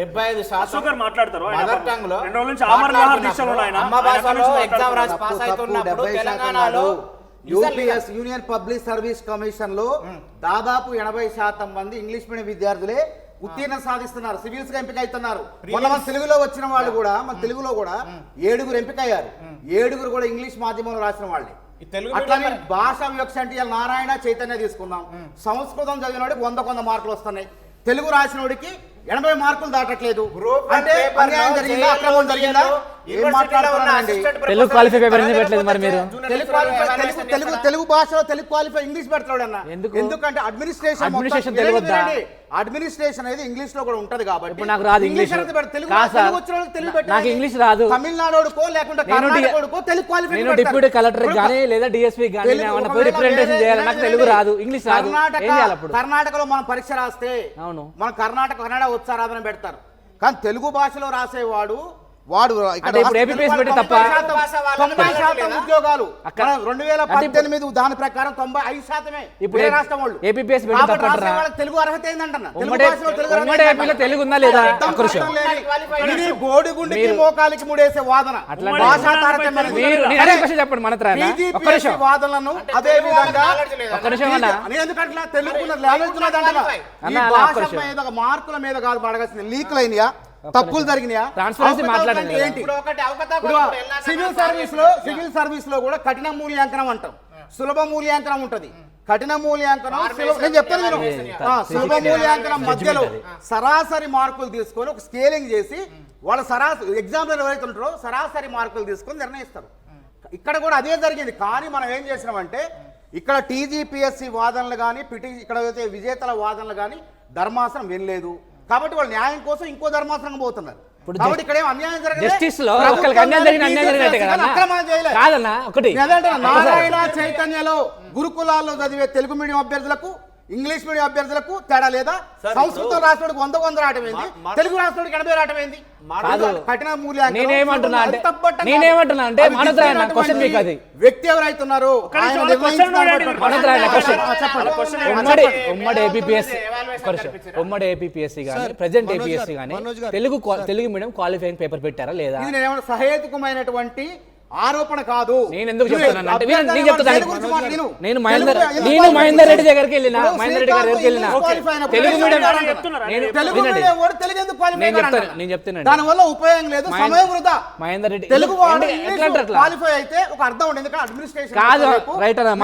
75% మాట్లాడతారు mother tongue లో అమ్మ భాషలో ఎగ్జామ్ రాసి పాస్ అవుతున్నప్పుడు తెలంగాణలో UPS union public service commission లో దాదాపు 80% మంది ఇంగ్లీష్ మీడియం విద్యార్థులే ఉత్తీర్ణ సాధిస్తున్నారు, సివిల్స్ గా ఎంపిక అవుతున్నారు. మొన్న మన తెలుగులో వచ్చిన వాళ్ళు కూడా మన తెలుగులో కూడా 7 ఎంపిక అయ్యారు. 7 కూడా ఇంగ్లీష్ మాధ్యమంలో రాసిన వాళ్ళే. అట్లానే భాషా వివక్ష అంటే నారాయణ చైతన్య తీసుకుందాం. సంస్కృతం చదివిన వాడికి 100 మార్కులు వస్తున్నాయి, తెలుగు రాసిన వాడికి 80 మార్కులు దాటట్లేదు. అంటే అన్యాయం జరిగిందా, అక్రమం జరిగిందా? ఏం మాట్లాడుతున్నారండి? తెలుగు క్వాలిఫై పేపర్ ఎందుకు పెట్టలేదు మరి మీరు? తెలుగు భాషలో తెలుగు క్వాలిఫై ఇంగ్లీష్ పెడతాడు అన్న. ఎందుకంటే అడ్మినిస్ట్రేషన్ తెలుగు అడ్మినిస్ట్రేషన్ అనేది ఇంగ్లీష్ లో కూడా ఉంటది కాబట్టి. ఇప్పుడు నాకు రాదు ఇంగ్లీష్, నాకు ఇంగ్లీష్ రాదు. తమిళనాడుకో లేకుంటే కర్ణాటకో తెలుగు క్వాలిఫై. నేను డిప్యూటీ కలెక్టర్ గానీ లేదా డిఎస్పీ గానీ రిప్రజెంటేషన్ చేయాలి, నాకు తెలుగు రాదు, ఇంగ్లీష్ రాదు. ఏం చేయాలి అప్పుడు? కర్ణాటకలో మనం పరీక్ష రాస్తే అవును మన కర్ణాటక ఉచ్చారాధన పెడతారు, కానీ తెలుగు భాషలో రాసేవాడు వాడు ఏపీపీఎస్ పెట్టి తప్ప 90% ఉద్యోగాలు 2018 దాని ప్రకారం 95% ఇప్పుడు రాష్ట్రం వాళ్ళు ఏపీపీఎస్ పెట్టి తప్ప తెలుగు అర్హత ఏందంటున్నా? తెలుగు ఉందా లేదా? బోడిగుండికి మోకాలికి ముడేసే వాదన చెప్పండి మన వాదనలను అదే విధంగా ఎందుకంటే తెలుగు మార్కుల మీద కాదు పడగాల్సింది. లీక్లు అయినాయా, తప్పులు జరిగినాయా, సివిల్ సర్వీస్ లో కూడా కఠిన మూల్యాంకనం అంటాం, సులభ మూల్యాంకనం ఉంటది. కఠిన మూల్యాంకనం నేను చెప్తాను, సులభ మూల్యాంకనం మధ్యలో సరాసరి మార్కులు తీసుకొని ఒక స్కేలింగ్ చేసి వాళ్ళ సరాసరి ఎగ్జామ్ ఎవరైతే ఉంటారో సరాసరి మార్కులు తీసుకొని నిర్ణయిస్తారు. ఇక్కడ కూడా అదే జరిగింది. కానీ మనం ఏం చేసినామంటే ఇక్కడ టీజీపీఎస్సీ వాదనలు కానీ ఇక్కడ విజేతల వాదనలు కానీ ధర్మాసనం వినలేదు కాబట్టి వాళ్ళు న్యాయం కోసం ఇంకో ధర్మాసనం పోతున్నారు. కాబట్టి ఇక్కడ అన్యాయం నారాయణ చైతన్యలో గురుకులాల్లో చదివే తెలుగు మీడియం అభ్యర్థులకు ఇంగ్లీష్ మీడియం అభ్యర్థులకు తేడా లేదా? సంస్కృతం రాష్ట్రానికి 100 రావటమైంది, తెలుగు రాష్ట్రానికి 80 రావటమైంది. కఠిన వ్యక్తి ఎవరైతున్నారు ఉమ్మడి ఏపీపీఎస్సీ గానీ ప్రెజెంట్ ఏపీఎస్సీ గానీ తెలుగు మీడియం క్వాలిఫైయింగ్ పేపర్ పెట్టారా లేదా? ఇది సహేతుకమైనటువంటి ఆరోపణ కాదు. నేను ఎందుకు చెప్తాను అంటే నేను మహేందర్ రెడ్డి దగ్గరికి వెళ్ళినా, మహేందర్ రెడ్డి గారి దగ్గరికి వెళ్ళినా తెలుగు నేను చెప్తాను దాని వల్ల ఉపయోగం లేదు, సమయం వృధా. మహేందర్ రెడ్డి తెలుగు క్వాలిఫై అయితే ఒక అర్థం ఉండేది. అడ్మినిస్ట్రేషన్ కాదు రైట్ అన్న,